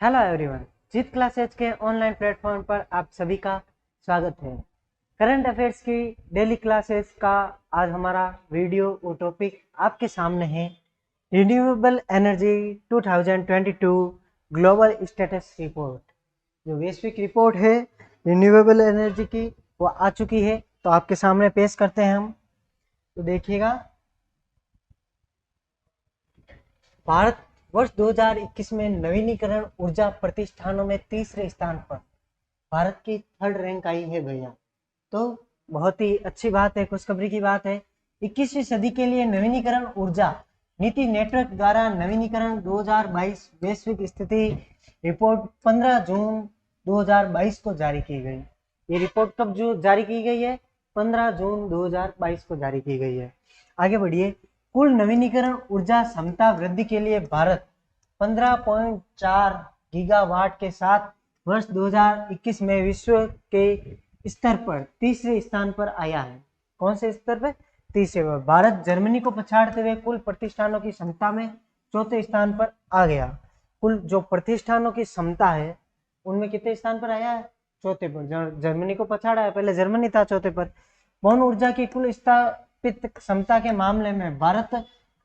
Hello everyone, जीत classes के online platform पर आप सभी का स्वागत है। करंट अफेयर्स की डेली क्लासेस का आज हमारा वीडियो और टॉपिक आपके सामने है। Renewable energy 2022 global status report. जो वैश्विक रिपोर्ट है रिन्यूएबल एनर्जी की वो आ चुकी है, तो आपके सामने पेश करते हैं हम। तो देखिएगा, भारत वर्ष 2021 में नवीनीकरण ऊर्जा प्रतिष्ठानों में तीसरे स्थान पर, भारत की थर्ड रैंक आई है भैया। तो बहुत ही अच्छी बात है, खुशखबरी की बात है। 21वीं सदी के लिए नवीनीकरण ऊर्जा नीति नेटवर्क द्वारा नवीनीकरण 2022 वैश्विक स्थिति रिपोर्ट 15 जून 2022 को जारी की गई। ये रिपोर्ट कब जो जारी की गई है? 15 जून 2022 को जारी की गई है। आगे बढ़िए। कुल नवीनीकरण ऊर्जा क्षमता वृद्धि के लिए भारत 15.4 गीगावाट के साथ वर्ष 2021 में विश्व के स्तर पर तीसरे स्थान पर आया है। कौन से स्तर पर? तीसरे पर। भारत जर्मनी को पछाड़ते हुए कुल प्रतिष्ठानों की क्षमता में चौथे स्थान पर आ गया। कुल जो प्रतिष्ठानों की क्षमता है उनमें कितने स्थान पर आया है? चौथे पर। जर्मनी को पछाड़ा है, पहले जर्मनी था चौथे पर। पवन ऊर्जा की कुल स्थापित क्षमता के मामले में भारत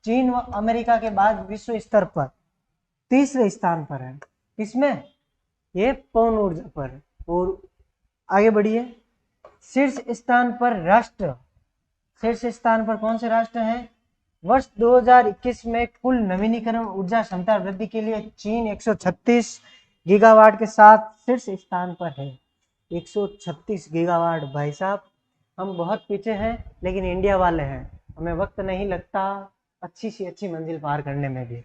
चीन व अमेरिका के बाद विश्व स्तर पर तीसरे स्थान पर है। किसमें? ये पवन ऊर्जा पर। और आगे बढ़िए। शीर्ष स्थान पर राष्ट्र, शीर्ष स्थान पर कौन से राष्ट्र हैं? वर्ष 2021 में कुल नवीनीकरण ऊर्जा क्षमता वृद्धि के लिए चीन 136 गीगावाट के साथ शीर्ष स्थान पर है। 136 गीगावाट। भाई साहब, हम बहुत पीछे हैं, लेकिन इंडिया वाले हैं, हमें वक्त नहीं लगता अच्छी सी अच्छी मंजिल पार करने में भी।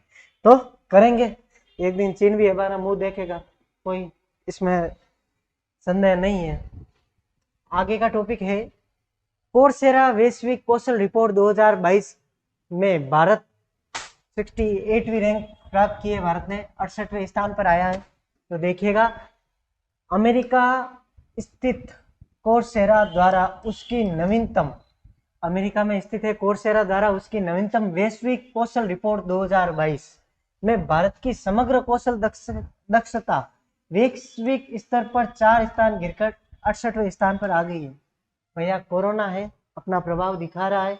तो करेंगे, एक दिन चीन भी हमारा मुंह देखेगा, कोई इसमें संदेह नहीं है। आगे का टॉपिक है कोर्सेरा वैश्विक कौशल रिपोर्ट 2022 में भारत 68वीं रैंक प्राप्त की है। भारत ने 68वें स्थान पर आया है। तो देखिएगा, अमेरिका स्थित कोर्सेरा द्वारा उसकी नवीनतम, अमेरिका में स्थित है कोर्सेरा द्वारा उसकी नवीनतम वैश्विक कौशल रिपोर्ट 2022 में भारत की समग्र कौशल दक्षता वैश्विक स्तर पर 4 स्थान गिरकर 68वें स्थान पर आ गई है। भैया, कोरोना है, अपना प्रभाव दिखा रहा है।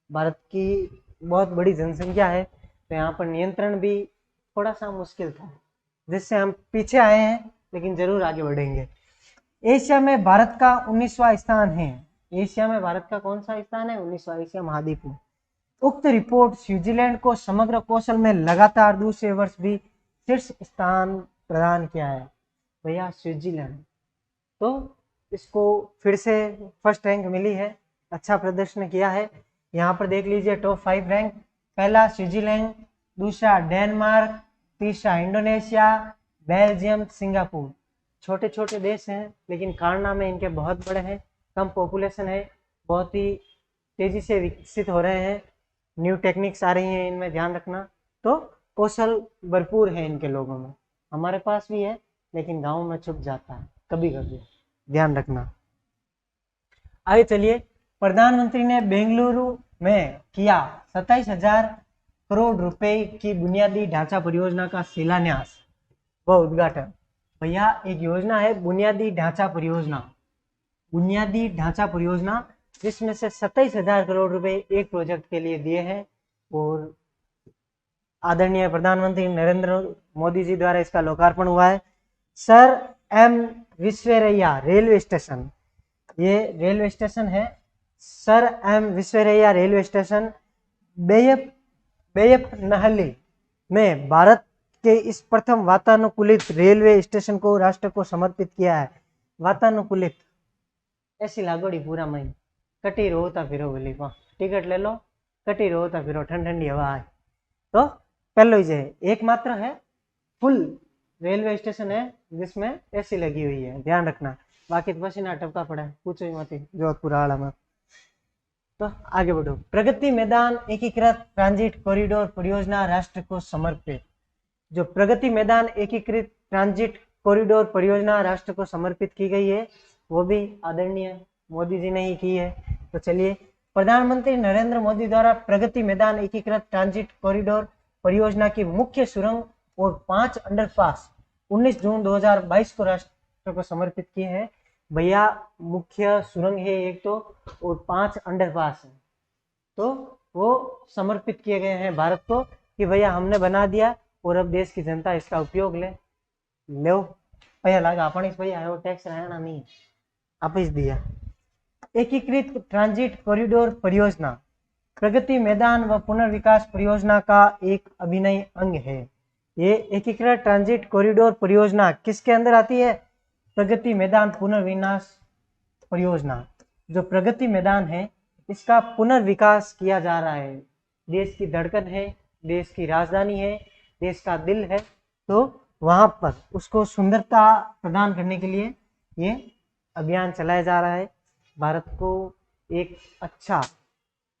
भारत की बहुत बड़ी जनसंख्या है, तो यहाँ पर नियंत्रण भी थोड़ा सा मुश्किल था, जिससे हम पीछे आए हैं, लेकिन जरूर आगे बढ़ेंगे। एशिया में भारत का 19वां स्थान है। एशिया में भारत का कौन सा स्थान है? 19वां, एशिया महाद्वीप में। उक्त रिपोर्ट स्विट्जरलैंड को समग्र कौशल में लगातार दूसरे वर्ष भी शीर्ष स्थान प्रदान किया है। भैया, स्विट्जरलैंड तो इसको फिर से फर्स्ट रैंक मिली है, अच्छा प्रदर्शन किया है। यहाँ पर देख लीजिए टॉप 5 रैंक। पहला स्विट्जरलैंड, दूसरा डेनमार्क, तीसरा इंडोनेशिया, बेल्जियम, सिंगापुर। छोटे छोटे देश हैं, लेकिन कारनामे इनके बहुत बड़े हैं। कम पॉपुलेशन है, बहुत ही तेजी से विकसित हो रहे हैं, न्यू टेक्निक्स आ रही हैं इनमें, ध्यान रखना। तो कौशल भरपूर है इनके लोगों में। हमारे पास भी है, लेकिन गाँव में छुप जाता है कभी कभी, ध्यान रखना। आगे चलिए। प्रधानमंत्री ने बेंगलुरु में किया 27,000 करोड़ रुपए की बुनियादी ढांचा परियोजना का शिलान्यास व उद्घाटन। भैया, एक योजना है बुनियादी ढांचा परियोजना, बुनियादी ढांचा परियोजना, जिसमें से 27,000 करोड़ रुपए एक प्रोजेक्ट के लिए दिए हैं। और आदरणीय प्रधानमंत्री नरेंद्र मोदी जी द्वारा इसका लोकार्पण हुआ है। सर एम विश्वेरैया रेलवे स्टेशन, ये रेलवे स्टेशन है, सर एम विश्वेरैया रेलवे स्टेशन बेयपनहल्ली में भारत के इस प्रथम वातानुकूलित रेलवे स्टेशन को राष्ट्र को समर्पित किया है। वातानुकूलित, ऐसी लागोड़ी पूरा महीना कटी रोता फिरो बोली, टिकट ले लो, कटी रोता फिरो, ठंडी ठंडी हवा आए। तो पहले ही एकमात्र है फुल रेलवे स्टेशन है जिसमें एसी लगी हुई है, ध्यान रखना। बाकी तो पसीना टपका पड़ा है, पूछो ही मत जोधपुर आला में। तो आगे बढ़ो। प्रगति मैदान एकीकृत ट्रांजिट कॉरिडोर परियोजना राष्ट्र को समर्पित। जो प्रगति मैदान एकीकृत ट्रांजिट कॉरिडोर परियोजना राष्ट्र को समर्पित की गई है, वो भी आदरणीय मोदी जी ने ही की है। तो चलिए, प्रधानमंत्री नरेंद्र मोदी द्वारा प्रगति मैदान एकीकृत ट्रांजिट कॉरिडोर परियोजना की मुख्य सुरंग और 5 अंडरपास 19 जून 2022 को राष्ट्र को समर्पित किए हैं भैया। मुख्य सुरंग है एक तो, और 5 अंडरपास है, तो वो समर्पित किए गए हैं भारत को कि भैया हमने बना दिया और अब देश की जनता इसका उपयोग ले लो। भैया लगा अपन इस भैया आयो टैक्स रहना नहीं आप इस दिया। एकीकृत ट्रांजिट कॉरिडोर परियोजना प्रगति मैदान व पुनर्विकास परियोजना का एक अभिनय अंग है। ये एकीकृत ट्रांजिट कॉरिडोर परियोजना किसके अंदर आती है? प्रगति मैदान पुनर्विकास परियोजना। जो प्रगति मैदान है इसका पुनर्विकास किया जा रहा है। देश की धड़कन है, देश की राजधानी है, देश का दिल है, तो वहां पर उसको सुंदरता प्रदान करने के लिए ये अभियान चलाया जा रहा है। भारत को एक अच्छा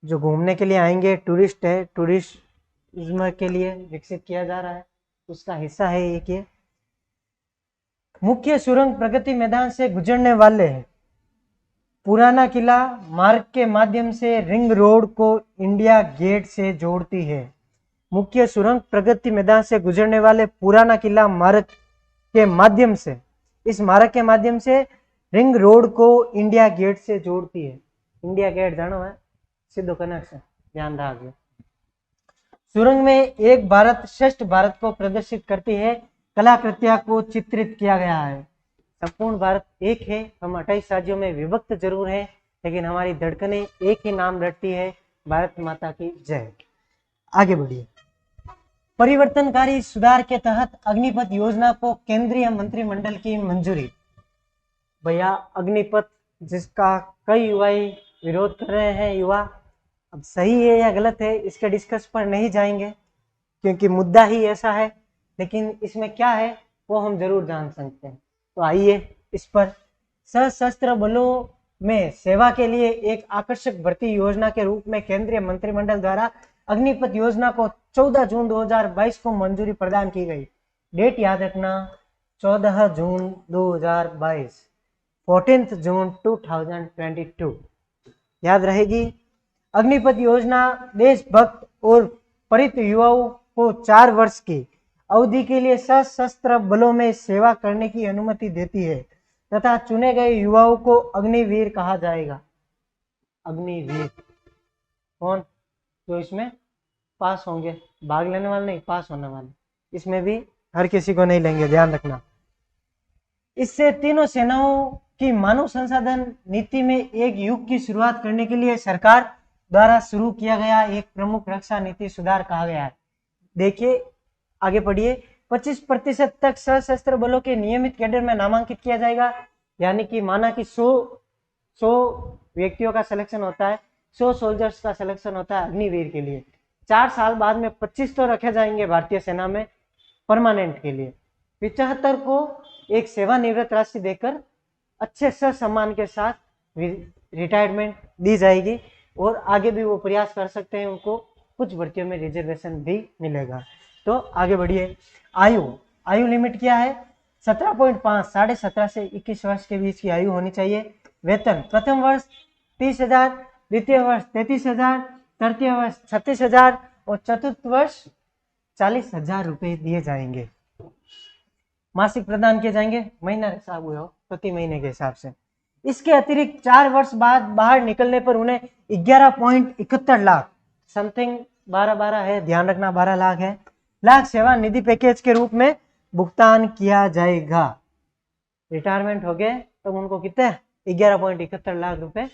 जो घूमने के लिए आएंगे टूरिस्ट है, टूरिज्म के लिए विकसित किया जा रहा है, उसका हिस्सा है एक ये। मुख्य सुरंग प्रगति मैदान से गुजरने वाले पुराना किला मार्ग के माध्यम से रिंग रोड को इंडिया गेट से जोड़ती है। मुख्य सुरंग प्रगति मैदान से गुजरने वाले पुराना किला मार्ग के माध्यम से, इस मार्ग के माध्यम से रिंग रोड को इंडिया गेट से जोड़ती है। इंडिया गेट जानो है, सीधो कनेक्शन, ध्यान रखिए। सुरंग में एक भारत श्रेष्ठ भारत को प्रदर्शित करती है कलाकृतियां को चित्रित किया गया है। संपूर्ण भारत एक है, हम 28 राज्यों में विभक्त जरूर हैं, लेकिन हमारी धड़कनें एक ही नाम रटती है, भारत माता की जय। आगे बढ़िए। परिवर्तनकारी सुधार के तहत अग्निपथ योजना को केंद्रीय मंत्रिमंडल की मंजूरी। भैया अग्निपथ जिसका कई युवा विरोध कर रहे हैं, युवा अब सही है या गलत है इसके डिस्कस पर नहीं जाएंगे क्योंकि मुद्दा ही ऐसा है, लेकिन इसमें क्या है वो हम जरूर जान सकते हैं। तो आइए इस पर। सशस्त्र बलों में सेवा के लिए एक आकर्षक भर्ती योजना के रूप में केंद्रीय मंत्रिमंडल द्वारा अग्निपथ योजना को 14 जून 2022 को मंजूरी प्रदान की गई। डेट याद रखना, 14 जून 2022, 14 जून 2022 याद रहेगी। अग्निपथ योजना देशभक्त और परित युवाओं को 4 वर्ष की अवधि के लिए सशस्त्र बलों में सेवा करने की अनुमति देती है तथा चुने गए युवाओं को अग्निवीर कहा जाएगा। अग्निवीर कौन? जो इसमें पास होंगे, भाग लेने वाले नहीं, पास होने वाले। इसमें भी हर किसी को नहीं लेंगे, ध्यान रखना। इससे तीनों सेनाओं की मानव संसाधन नीति में एक युग की शुरुआत करने के लिए सरकार द्वारा शुरू किया गया एक प्रमुख रक्षा नीति सुधार कहा गया है। देखिए आगे पढ़िए। 25% तक सशस्त्र बलों के नियमित कैडर में नामांकित किया जाएगा, यानी कि माना कि 100 व्यक्तियों का सिलेक्शन होता है, 100 सोल्जर्स का सिलेक्शन होता है अग्निवीर के लिए। 4 साल बाद में 25 तो रखे जाएंगे भारतीय सेना में परमानेंट के लिए। 75 को एक सेवानिवृत्त राशि देकर अच्छे सम्मान के साथ रिटायरमेंट दी जाएगी और आगे भी वो प्रयास कर सकते हैं, उनको कुछ भर्तियों में रिजर्वेशन भी मिलेगा। तो आगे बढ़िए। आयु लिमिट क्या है? 17.5, 17.5 से 21 वर्ष के बीच की आयु होनी चाहिए। वेतन प्रथम वर्ष 30,000, द्वितीय वर्ष 33,000, तृतीय वर्ष 36,000 और चतुर्थ वर्ष 40,000 रुपए दिए जाएंगे। मासिक प्रदान किए जाएंगे, महीना हिसाब हुआ हो, प्रति महीने के हिसाब से। इसके अतिरिक्त 4 वर्ष बाद बाहर निकलने पर उन्हें 11.71 लाख समथिंग 12 है, ध्यान रखना 12 लाख है, लाख सेवा निधि पैकेज के रूप में भुगतान किया जाएगा। रिटायरमेंट हो गए तो उनको कितने 11.71 लाख रुपए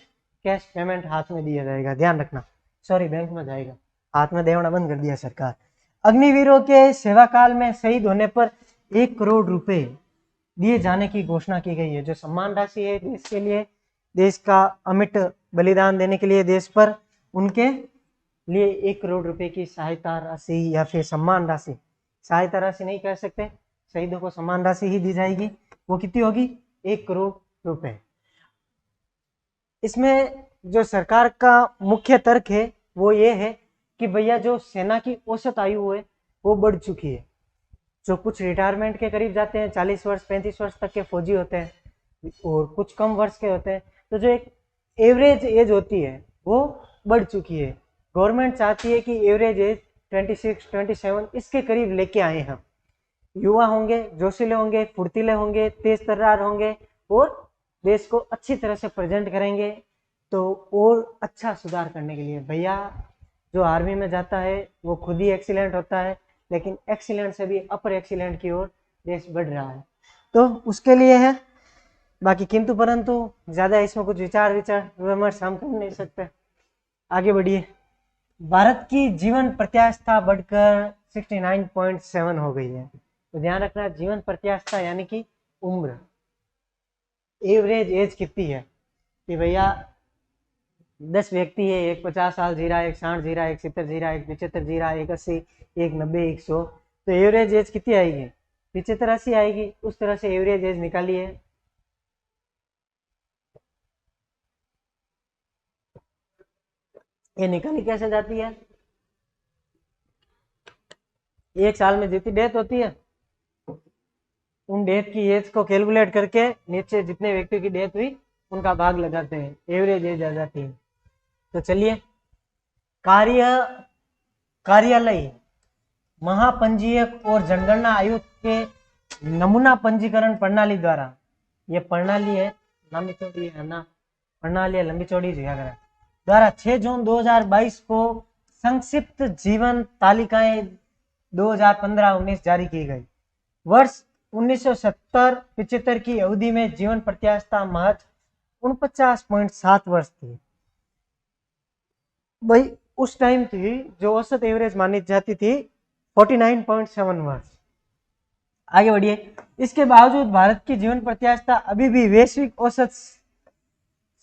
कैश पेमेंट हाथ में दिया जाएगा, ध्यान रखना। सॉरी, बैंक में जाएगा, हाथ में देना बंद कर दिया सरकार। अग्निवीरों के सेवा काल में शहीद होने पर 1 करोड़ रुपए दिए जाने की घोषणा की गई है। जो सम्मान राशि है देश के लिए, देश का अमिट बलिदान देने के लिए देश पर, उनके लिए 1 करोड़ रुपए की सहायता राशि या फिर सम्मान राशि, सहायता राशि नहीं कह सकते, शहीदों को सम्मान राशि ही दी जाएगी। वो कितनी होगी? 1 करोड़ रुपए। इसमें जो सरकार का मुख्य तर्क है वो ये है कि भैया जो सेना की औसत आयु है वो बढ़ चुकी है। जो कुछ रिटायरमेंट के करीब जाते हैं, 40 वर्ष 35 वर्ष तक के फौजी होते हैं और कुछ कम वर्ष के होते हैं, तो जो एक एवरेज एज होती है वो बढ़ चुकी है। गवर्नमेंट चाहती है कि एवरेज एज 26 27 इसके करीब लेके आए हम। युवा होंगे, जोशीले होंगे, फुर्तीले होंगे, तेज तर्रार होंगे और देश को अच्छी तरह से प्रेजेंट करेंगे, तो और अच्छा सुधार करने के लिए भैया जो आर्मी में जाता है वो खुद ही एक्सीलेंट होता है, लेकिन एक्सीलेंट से भी अपर एक्सीलेंट की ओर देश बढ़ रहा है, तो उसके लिए है। बाकी किंतु परंतु ज्यादा इसमें कुछ विचार विमर्श हम कर नहीं सकते। आगे बढ़िए। भारत की जीवन प्रत्याशा बढ़कर 69.7 हो गई है। तो ध्यान रखना, जीवन प्रत्याशा यानी कि उम्र, एवरेज एज कितनी है कि भैया 10 व्यक्ति है, एक 50 साल जी रहा है, एक 60 जी रहा है, एक 70 जी रहा है, एक 75 जी रहा है, एक 80, एक 90, एक 100, तो एवरेज एज कितनी आएगी? 75-80 आएगी। उस तरह से एवरेज एज निकाली है। ये निकाली कैसे जाती है? एक साल में जितनी डेथ होती है उन डेथ की एज को कैलकुलेट करके नीचे जितने व्यक्तियों की डेथ हुई उनका भाग लगाते हैं, एवरेज एज आ जाती है। तो चलिए, कार्यालय महापंजीयक और जनगणना आयुक्त के नमूना पंजीकरण प्रणाली द्वारा, ये प्रणाली है, लंबी चौड़ी है ना, प्रणाली है लंबी चौड़ी द्वारा 6 जून 2022 को संक्षिप्त जीवन तालिकाएं 2015-19 जारी की गई। वर्ष 1970-75 की अवधि में जीवन प्रत्याशा महज 49.7 वर्ष थी। भाई उस टाइम थी जो औसत एवरेज मानी जाती थी 49.7 वर्ष। आगे बढ़िए। इसके बावजूद भारत की जीवन प्रत्याशा अभी भी वैश्विक औसत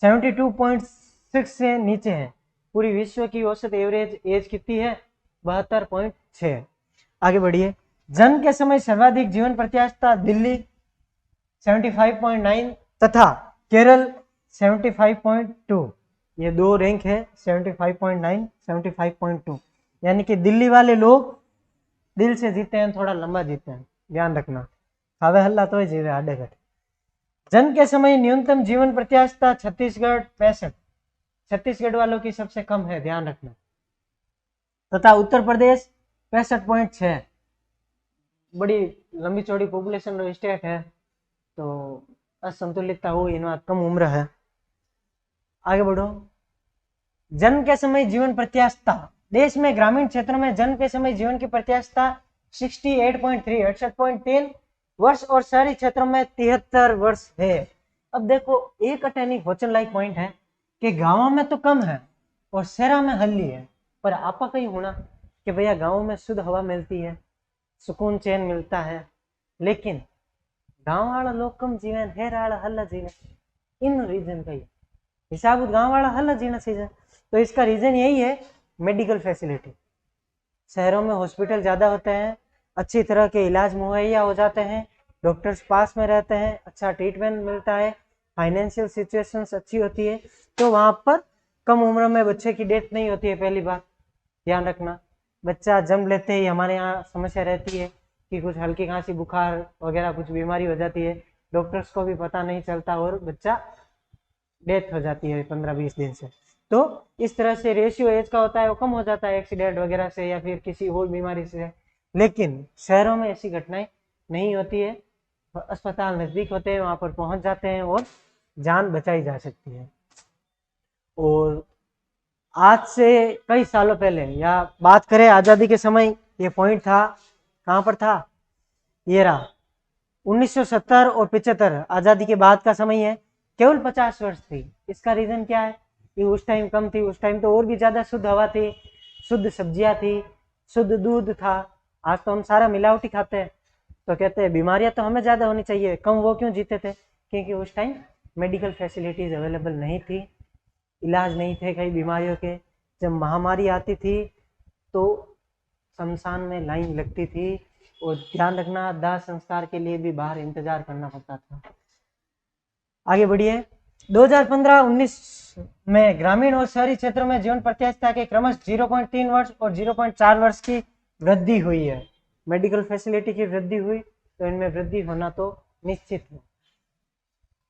72.6 से नीचे है। पूरी विश्व की औसत एवरेज एज कितनी है? 72.6। आगे बढ़िए। जन्म के समय सर्वाधिक जीवन प्रत्याशा दिल्ली 75.9 तथा केरल 75.2, ये दो रैंक है, 75.9 75.2, यानी कि दिल्ली वाले लोग दिल से जीते हैं, थोड़ा लंबा जीते हैं, ध्यान रखना। खावे हल्ला तो जीवे आडे घट। जन्म के समय न्यूनतम जीवन प्रत्याशा छत्तीसगढ़ 65, छत्तीसगढ़ वालों की सबसे कम है, ध्यान रखना, तथा उत्तर प्रदेश 65.6। बड़ी लंबी चौड़ी पॉपुलेशन स्टेट है, तो असंतुलितता हुई, इन कम उम्र है। आगे बढ़ो। जन्म के समय जीवन प्रत्याशा, देश में ग्रामीण क्षेत्रों में जन्म के समय जीवन की प्रत्याशा 68.3 68.3 वर्ष और शहरी क्षेत्रों में 73 वर्ष है। अब देखो, एक अटेनिंग होचन लाइक पॉइंट है कि गांवों में तो कम है और शहरों में हल्ली है, पर आपा कहीं होना कि भैया गांवों में शुद्ध हवा मिलती है, सुकून चैन मिलता है, लेकिन गांव वाला लोग कम जीवन है, राला हल्ला जीवन, इन रीजन का ही हिसाब गांव वाला हल्ला जीना सीजन। तो इसका रीजन यही है, मेडिकल फैसिलिटी। शहरों में हॉस्पिटल ज्यादा होते हैं, अच्छी तरह के इलाज मुहैया हो जाते हैं, डॉक्टर्स पास में रहते हैं, अच्छा ट्रीटमेंट मिलता है, फाइनेंशियल सिचुएशन अच्छी होती है, तो वहां पर कम उम्र में बच्चे की डेथ नहीं होती है। पहली बात ध्यान रखना, बच्चा जन्म लेते ही हमारे यहाँ समस्या रहती है कि कुछ हल्की खांसी बुखार वगैरह कुछ बीमारी हो जाती है, डॉक्टर्स को भी पता नहीं चलता और बच्चा डेथ हो जाती है 15-20 दिन से। तो इस तरह से रेशियो एज का होता है वो कम हो जाता है एक्सीडेंट वगैरह से या फिर किसी और बीमारी से। लेकिन शहरों में ऐसी घटनाएं नहीं होती है, अस्पताल नजदीक होते हैं, वहां पर पहुंच जाते हैं और जान बचाई जा सकती है। और आज से कई सालों पहले या बात करें आजादी के समय, ये पॉइंट था, कहां पर था? ये रहा 1970 और 75 आजादी के बाद का समय है, केवल 50 वर्ष थी। इसका रीजन क्या है कि उस टाइम कम थी, उस टाइम तो और भी ज्यादा शुद्ध हवा थी, शुद्ध सब्जियां थी, शुद्ध दूध था। आज तो हम सारा मिलावटी खाते हैं, तो कहते हैं बीमारियां तो हमें ज्यादा होनी चाहिए, कम वो क्यों जीते थे? क्योंकि उस टाइम मेडिकल फैसिलिटीज अवेलेबल नहीं थी, इलाज नहीं थे कई बीमारियों के। जब महामारी आती थी तो शमशान में लाइन लगती थी और ध्यान रखना, दाह संस्कार के लिए भी बाहर इंतजार करना पड़ता था। आगे बढ़िए। 2015-19 में ग्रामीण और शहरी क्षेत्रों में जीवन प्रत्याशा के क्रमश 0.3 वर्ष और 0.4 वर्ष की वृद्धि हुई है। मेडिकल फैसिलिटी की वृद्धि हुई तो इनमें वृद्धि होना तो निश्चित है।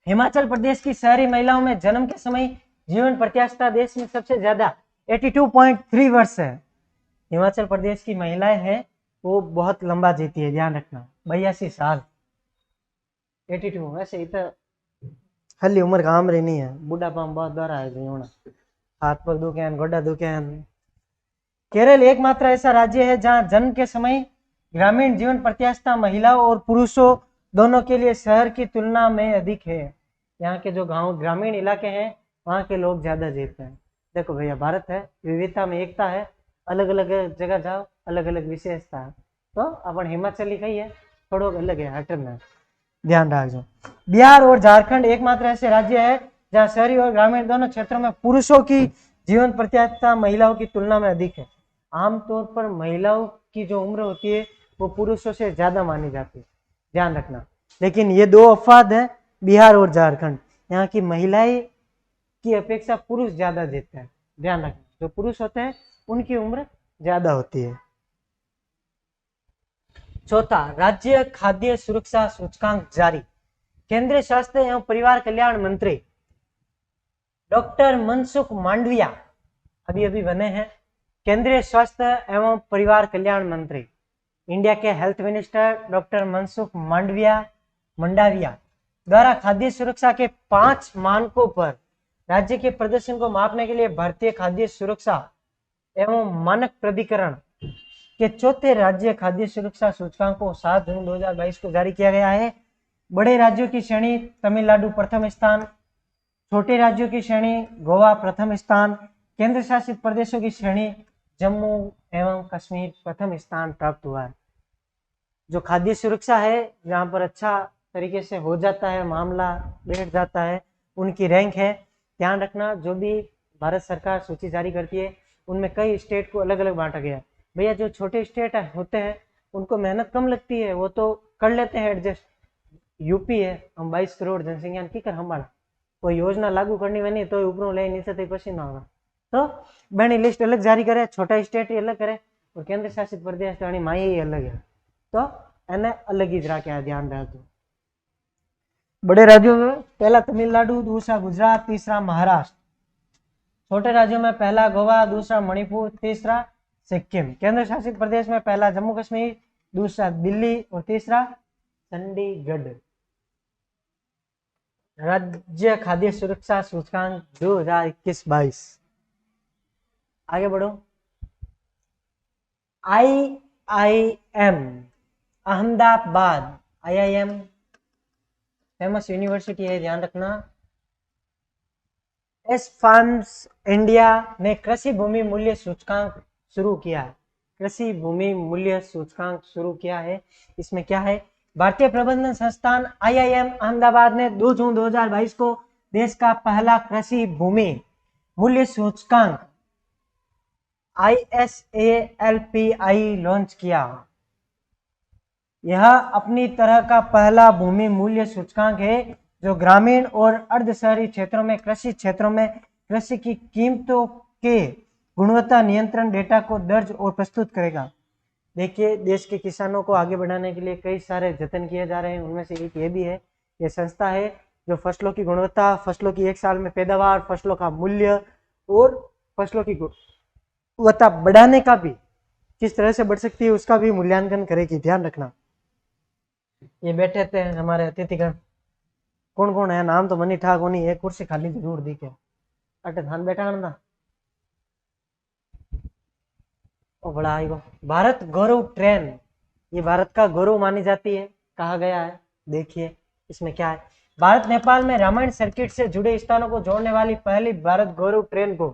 हिमाचल प्रदेश की शहरी महिलाओं में जन्म के समय जीवन प्रत्याशा देश में सबसे ज्यादा 82.3 वर्ष है। हिमाचल प्रदेश की महिलाएं हैं वो बहुत लंबा जीती है, ध्यान रखना, 82 साल। 82 वैसे तो हल्ली उम्र काम रही नहीं है, बुढ़ापा में बहुत दौरा है होना, हाथ पर दुखे गोडा दुखे। केरल एकमात्र ऐसा राज्य है जहां जन्म के समय ग्रामीण जीवन प्रत्याशा महिलाओं और पुरुषों दोनों के लिए शहर की तुलना में अधिक है। यहाँ के जो गांव ग्रामीण इलाके हैं वहाँ के लोग ज्यादा जीते हैं। देखो भैया, भारत है, विविधता में एकता है, अलग अलग जगह जाओ अलग अलग विशेषता है। तो अपन हिमाचली कही है, थोड़ा अलग है, हटना है, ध्यान रखो। बिहार और झारखंड एकमात्र ऐसे राज्य है जहाँ शहरी और ग्रामीण दोनों क्षेत्रों में पुरुषों की जीवन प्रत्याशा महिलाओं की तुलना में अधिक है। आमतौर पर महिलाओं की जो उम्र होती है वो पुरुषों से ज्यादा मानी जाती है, ध्यान रखना। लेकिन ये दो अफवाद है, बिहार और झारखंड, यहाँ की महिलाएं की अपेक्षा पुरुष ज्यादा जीते हैं, ध्यान रखना। जो पुरुष होते हैं उनकी उम्र ज्यादा होती है। चौथा, राज्य खाद्य सुरक्षा सूचकांक जारी। केंद्रीय स्वास्थ्य एवं परिवार कल्याण मंत्री डॉक्टर मनसुख मांडविया अभी अभी बने हैं केंद्रीय स्वास्थ्य एवं परिवार कल्याण मंत्री। इंडिया के health minister doctor Mansukh Mandaviya द्वारा खाद्य सुरक्षा के 5 मानकों पर राज्य के प्रदर्शन को मापने के लिए भारतीय खाद्य सुरक्षा एवं मानक प्राधिकरण के चौथे राज्य खाद्य सुरक्षा सूचकांक को 7 जून 2022 को जारी किया गया है। बड़े राज्यों की श्रेणी तमिलनाडु प्रथम स्थान, छोटे राज्यों की श्रेणी गोवा प्रथम स्थान, केंद्र शासित प्रदेशों की श्रेणी जम्मू एवं कश्मीर प्रथम स्थान प्राप्त हुआ है। जो खाद्य सुरक्षा है, जहाँ पर अच्छा तरीके से हो जाता है, मामला बैठ जाता है, उनकी रैंक है। ध्यान रखना, जो भी भारत सरकार सूची जारी करती है उनमें कई स्टेट को अलग अलग बांटा गया है। भैया जो छोटे स्टेट होते हैं उनको मेहनत कम लगती है, वो तो कर लेते हैं एडजस्ट। यूपी है, हम 22 करोड़ जनसंख्या की कर हमारा कोई योजना लागू करनी बनी तो ऊपरों ले नीचे तक पसीना होगा। तो बनी लिस्ट अलग जारी करे, छोटा स्टेट ही अलग करे और केंद्र शासित प्रदेश माई ही अलग है, तो एने अलग ही जरा क्या ध्यान रहे। तो बड़े राज्यों में पहला तमिलनाडु, दूसरा गुजरात, तीसरा महाराष्ट्र। छोटे राज्यों में पहला गोवा, दूसरा मणिपुर, तीसरा सिक्किम। केंद्र शासित प्रदेश में पहला जम्मू कश्मीर, दूसरा दिल्ली और तीसरा चंडीगढ़। राज्य खाद्य सुरक्षा सूचकांक 2021-22। आगे बढ़ो। IIM Ahmedabad, IIM famous university है, ध्यान रखना। एसफार्म्स इंडिया ने कृषि भूमि मूल्य सूचकांक शुरू किया है। कृषि भूमि मूल्य सूचकांक शुरू किया है। इसमें क्या है, भारतीय प्रबंधन संस्थान IIM अहमदाबाद ने 2 जून 2022 को देश का पहला कृषि भूमि मूल्य सूचकांक ISALPI लॉन्च किया। यह अपनी तरह का पहला भूमि मूल्य सूचकांक है जो ग्रामीण और अर्ध शहरी क्षेत्रों में कृषि क्षेत्रों में कृषि की कीमतों के गुणवत्ता नियंत्रण डेटा को दर्ज और प्रस्तुत करेगा। देखिए, देश के किसानों को आगे बढ़ाने के लिए कई सारे जतन किए जा रहे हैं, उनमें से एक ये भी है। ये संस्था है जो फसलों की गुणवत्ता, फसलों की एक साल में पैदावार, फसलों का मूल्य और फसलों की गुणवत्ता बढ़ाने का भी किस तरह से बढ़ सकती है उसका भी मूल्यांकन करेगी, ध्यान रखना। ये बैठे थे हमारे अतिथिगण, कौन कौन है, नाम तो मनी ठाक होनी, एक कुर्सी खाली जरूर दिखे अटे धान बैठा ना। ओ बड़ा आई वो भारत गौरव ट्रेन, ये भारत का गौरव मानी जाती है, कहा गया है। देखिए इसमें क्या है, भारत नेपाल में रामायण सर्किट से जुड़े स्थानों को जोड़ने वाली पहली भारत गौरव ट्रेन को,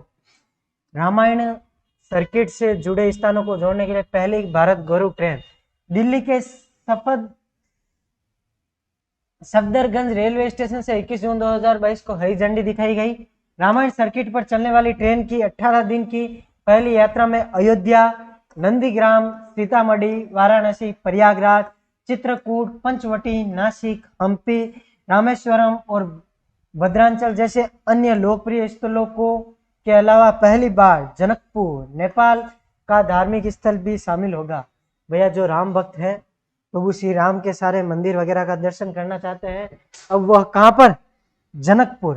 रामायण सर्किट से जुड़े स्थानों को जोड़ने के लिए पहली भारत गौरव ट्रेन दिल्ली के सफदरगंज रेलवे स्टेशन से 21 जून 2022 को हरी झंडी दिखाई गई। रामायण सर्किट पर चलने वाली ट्रेन की 18 दिन की पहली यात्रा में अयोध्या, नंदीग्राम, सीतामढ़ी, वाराणसी, प्रयागराज, चित्रकूट, पंचवटी, नासिक, हम्पी, रामेश्वरम और भद्रांचल जैसे अन्य लोकप्रिय स्थलों को के अलावा पहली बार जनकपुर, नेपाल का धार्मिक स्थल भी शामिल होगा। भैया जो राम भक्त है, प्रभु श्री राम के सारे मंदिर वगैरह का दर्शन करना चाहते हैं, अब वह कहाँ पर, जनकपुर,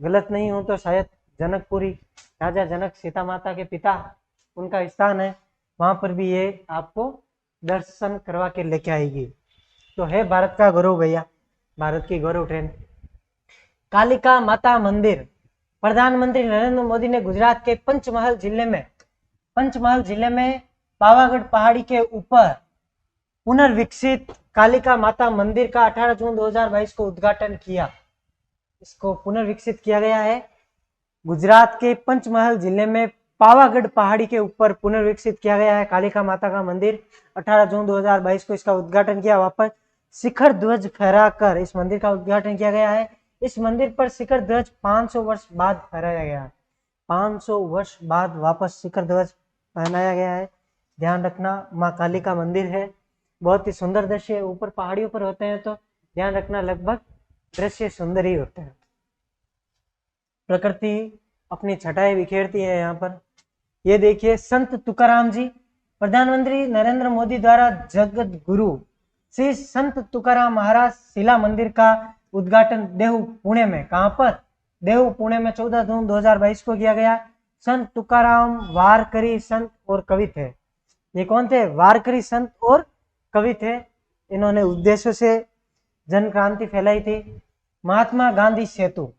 गलत नहीं हो तो शायद जनकपुरी, राजा जनक सीता माता के पिता, उनका स्थान है। वहां पर भी ये आपको दर्शन करवा के लेके आएगी। तो है भारत का गौरव भैया, भारत की गौरव ट्रेन। कालिका माता मंदिर, प्रधानमंत्री नरेंद्र मोदी ने गुजरात के पंचमहल जिले में पावागढ़ पहाड़ी के ऊपर पुनर्विकसित कालिका माता मंदिर का 18 जून 2022 को उद्घाटन किया। इसको पुनर्विकसित किया गया है। गुजरात के पंचमहल जिले में पावागढ़ पहाड़ी के ऊपर पुनर्विकसित किया गया है कालिका माता का मंदिर। 18 जून 2022 को इसका उद्घाटन किया। वापस शिखर ध्वज फहराकर इस मंदिर का उद्घाटन किया गया है। इस मंदिर पर शिखर ध्वज 500 वर्ष बाद फहराया गया है। 500 वर्ष बाद वापस शिखर ध्वज पहनाया गया है। ध्यान रखना, माँ काली का मंदिर है, बहुत ही सुंदर दृश्य। ऊपर पहाड़ियों पर होते हैं तो ध्यान रखना, लगभग दृश्य सुंदर ही होते हैं। प्रकृति अपनी छटाएं बिखेरती है यहाँ पर। ये देखिए, संत तुकाराम जी, प्रधानमंत्री नरेंद्र मोदी द्वारा जगत गुरु श्री संत तुकाराम महाराज शिला मंदिर का उद्घाटन देहू पुणे में, कहां पर? देहू पुणे में 14 जून 2022 को किया गया। संत तुकाराम वारकरी संत और कवि थे। ये कौन थे? वारकरी संत और कवि थे। इन्होंने उद्देश्यों से जन क्रांति फैलाई थी। महात्मा गांधी सेतु,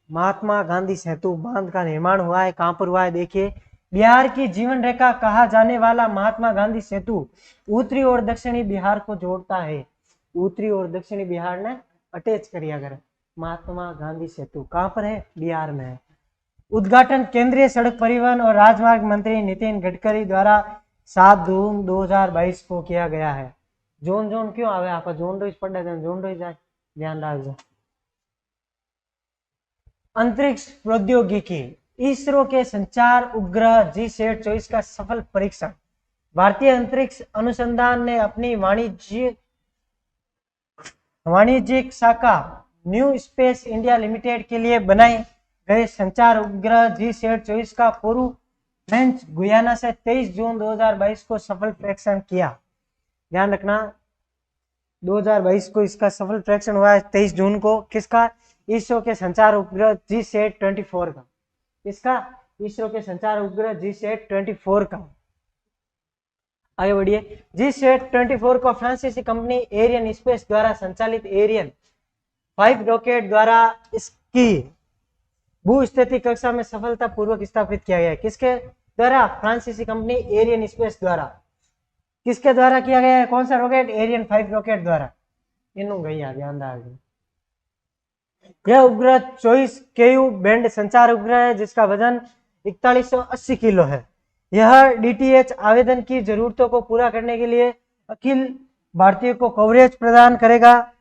महात्मा गांधी सेतु बांध का निर्माण हुआ है। कहां पर हुआ है? देखिए, बिहार की जीवन रेखा कहा जाने वाला महात्मा गांधी सेतु उत्तरी और दक्षिणी बिहार को जोड़ता है। उत्तरी और दक्षिणी बिहार ने अटैच करिए। अगर महात्मा गांधी सेतु कहां पर है? बिहार में है। उद्घाटन केंद्रीय सड़क परिवहन और राजमार्ग मंत्री नितिन गडकरी द्वारा 7 जून 2022 को किया गया है। जून जून क्यों आवे? आप जून रोज पढ़ रहे, जून रोज जाए, ध्यान रखो। अंतरिक्ष प्रौद्योगिकी, इसरो के संचार उपग्रह GSAT-24 का सफल परीक्षण। भारतीय अंतरिक्ष अनुसंधान ने अपनी वाणिज्यिक शाखा न्यू स्पेस इंडिया लिमिटेड के लिए बनाए गए संचार उपग्रह GSAT-24 का पूर्व फ्रेंच गुयाना से 23 जून 2022 को सफल परीक्षण किया। ध्यान रखना, 2022 को इसका सफल परीक्षण हुआ है 23 जून को। किसका? इसरो के संचार उपग्रह GSAT-24 का। इसका? इसरो के संचार उपग्रह GSAT-24 का। आगे बढ़िए। GSAT-24 को फ्रांसीसी कंपनी एरियन स्पेस द्वारा संचालित एरियन 5 रॉकेट द्वारा इसकी भू-स्थिति कक्षा में सफलतापूर्वक स्थापित किया गया है। किसके द्वारा? फ्रांसीसी कंपनी एरियन स्पेस द्वारा। किसके द्वारा किया गया है? कौन सा रॉकेट? एरियन 5 रॉकेट द्वारा। इनू गई, ध्यान रखिए। यह उपग्रह 24 KU बैंड संचार उपग्रह है जिसका वजन 4180 किलो है। यह DTH आवेदन की जरूरतों को पूरा करने के लिए अखिल भारतीय को कवरेज प्रदान करेगा।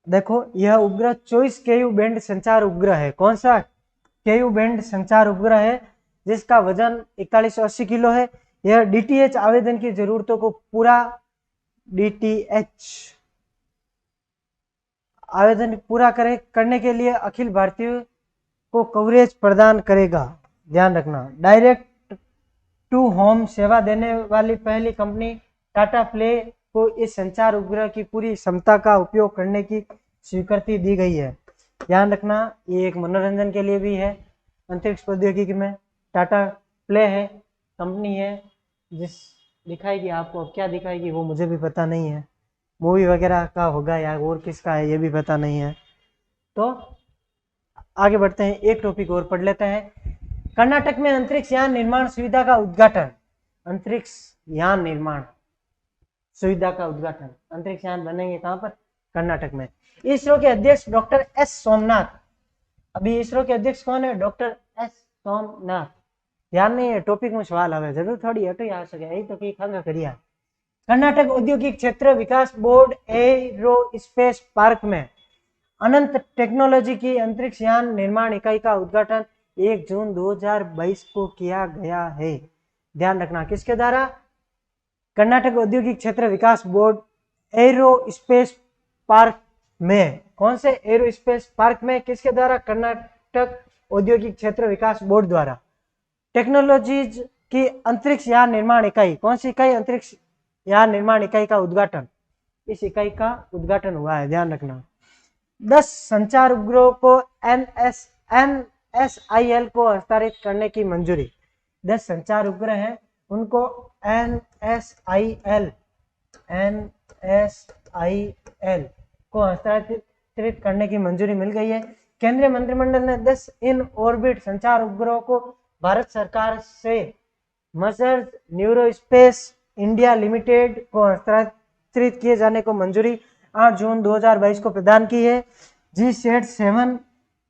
देखो, यह उपग्रह 24 KU बैंड संचार उपग्रह है। कौन सा? KU बैंड संचार उपग्रह है जिसका वजन 4180 किलो है। यह DTH आवेदन की जरूरतों को पूरा DTH आवेदन पूरा करने के लिए अखिल भारतीय को कवरेज प्रदान करेगा। ध्यान रखना, डायरेक्ट टू होम सेवा देने वाली पहली कंपनी टाटा प्ले को इस संचार उपग्रह की पूरी क्षमता का उपयोग करने की स्वीकृति दी गई है। ध्यान रखना, ये एक मनोरंजन के लिए भी है। अंतरिक्ष प्रौद्योगिकी में टाटा प्ले है, कंपनी है जिस दिखाएगी आपको। अब क्या दिखाएगी वो मुझे भी पता नहीं है, मूवी वगैरह का होगा या और किसका है ये भी पता नहीं है। तो आगे बढ़ते हैं, एक टॉपिक और पढ़ लेते हैं। कर्नाटक में अंतरिक्ष यान निर्माण सुविधा का उद्घाटन। अंतरिक्ष यान निर्माण सुविधा का उद्घाटन। अंतरिक्ष यान बनेंगे कहां पर? कर्नाटक में। इसरो के अध्यक्ष डॉक्टर S सोमनाथ। अभी इसरो के अध्यक्ष कौन है? Doctor S Somnath. ध्यान नहीं है, टॉपिक में सवाल आवे, जरूर थोड़ी हटे आ सके, यही तो खंगा करिया। कर्नाटक औद्योगिक क्षेत्र विकास बोर्ड एरो स्पेस पार्क में अनंत टेक्नोलॉजी की अंतरिक्ष यान निर्माण इकाई का उद्घाटन 1 जून 2022 को किया गया है। ध्यान रखना, किसके द्वारा? कर्नाटक औद्योगिक क्षेत्र विकास बोर्ड एरो स्पेस पार्क में। कौन से एरो स्पेस पार्क में? किसके द्वारा? कर्नाटक औद्योगिक क्षेत्र विकास बोर्ड द्वारा। टेक्नोलॉजीज की अंतरिक्ष यान निर्माण इकाई। कौन सी इकाई? अंतरिक्ष यान निर्माण इकाई का उद्घाटन। इस इकाई का उद्घाटन हुआ है, ध्यान रखना। 10 संचार उपग्रहों को NSIL को हस्तांतरित करने की मंजूरी। 10 संचार उपग्रह हैं उनको NSIL को हस्तांतरित करने की मंजूरी मिल गई है। केंद्रीय मंत्रिमंडल ने 10 इन ऑर्बिट संचार उपग्रहों को भारत सरकार से मर्सर्स न्यूरोस्पेस इंडिया लिमिटेड को हस्तांतरित किए जाने को मंजूरी 8 जून 2022 को प्रदान की है। GSAT 7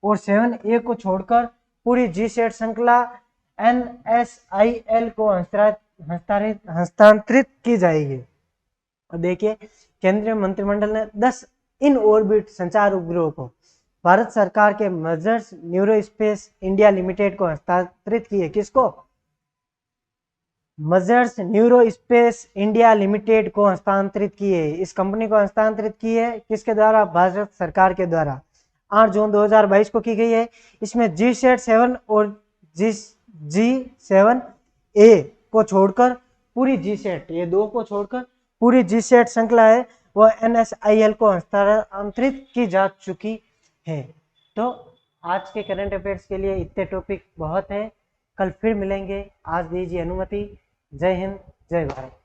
और 7A को छोड़कर पूरी GSAT श्रृंखला NSIL को हस्तांतरित की जाएगी। और देखिए केंद्रीय मंत्रिमंडल ने 10 इन ऑर्बिट संचार उपग्रहों को भारत सरकार के मर्सर्स न्यूरोस्पेस इंडिया लिमिटेड को हस्तांतरित किए। किसको? मर्सर्स न्यूरोस्पेस इंडिया लिमिटेड को हस्तांतरित किए। इस कंपनी को हस्तांतरित की है किसके द्वारा? भारत सरकार के द्वारा 8 जून 2022 को की गई है। इसमें GSAT 7 और G7A को छोड़कर पूरी GSAT, ये दो को छोड़कर पूरी GSAT श्रृंखला है वह NSIL को हस्तांतरित की जा चुकी है। तो आज के करंट अफेयर्स के लिए इतने टॉपिक बहुत है। कल फिर मिलेंगे। आज दीजिए अनुमति। जय हिंद, जय भारत।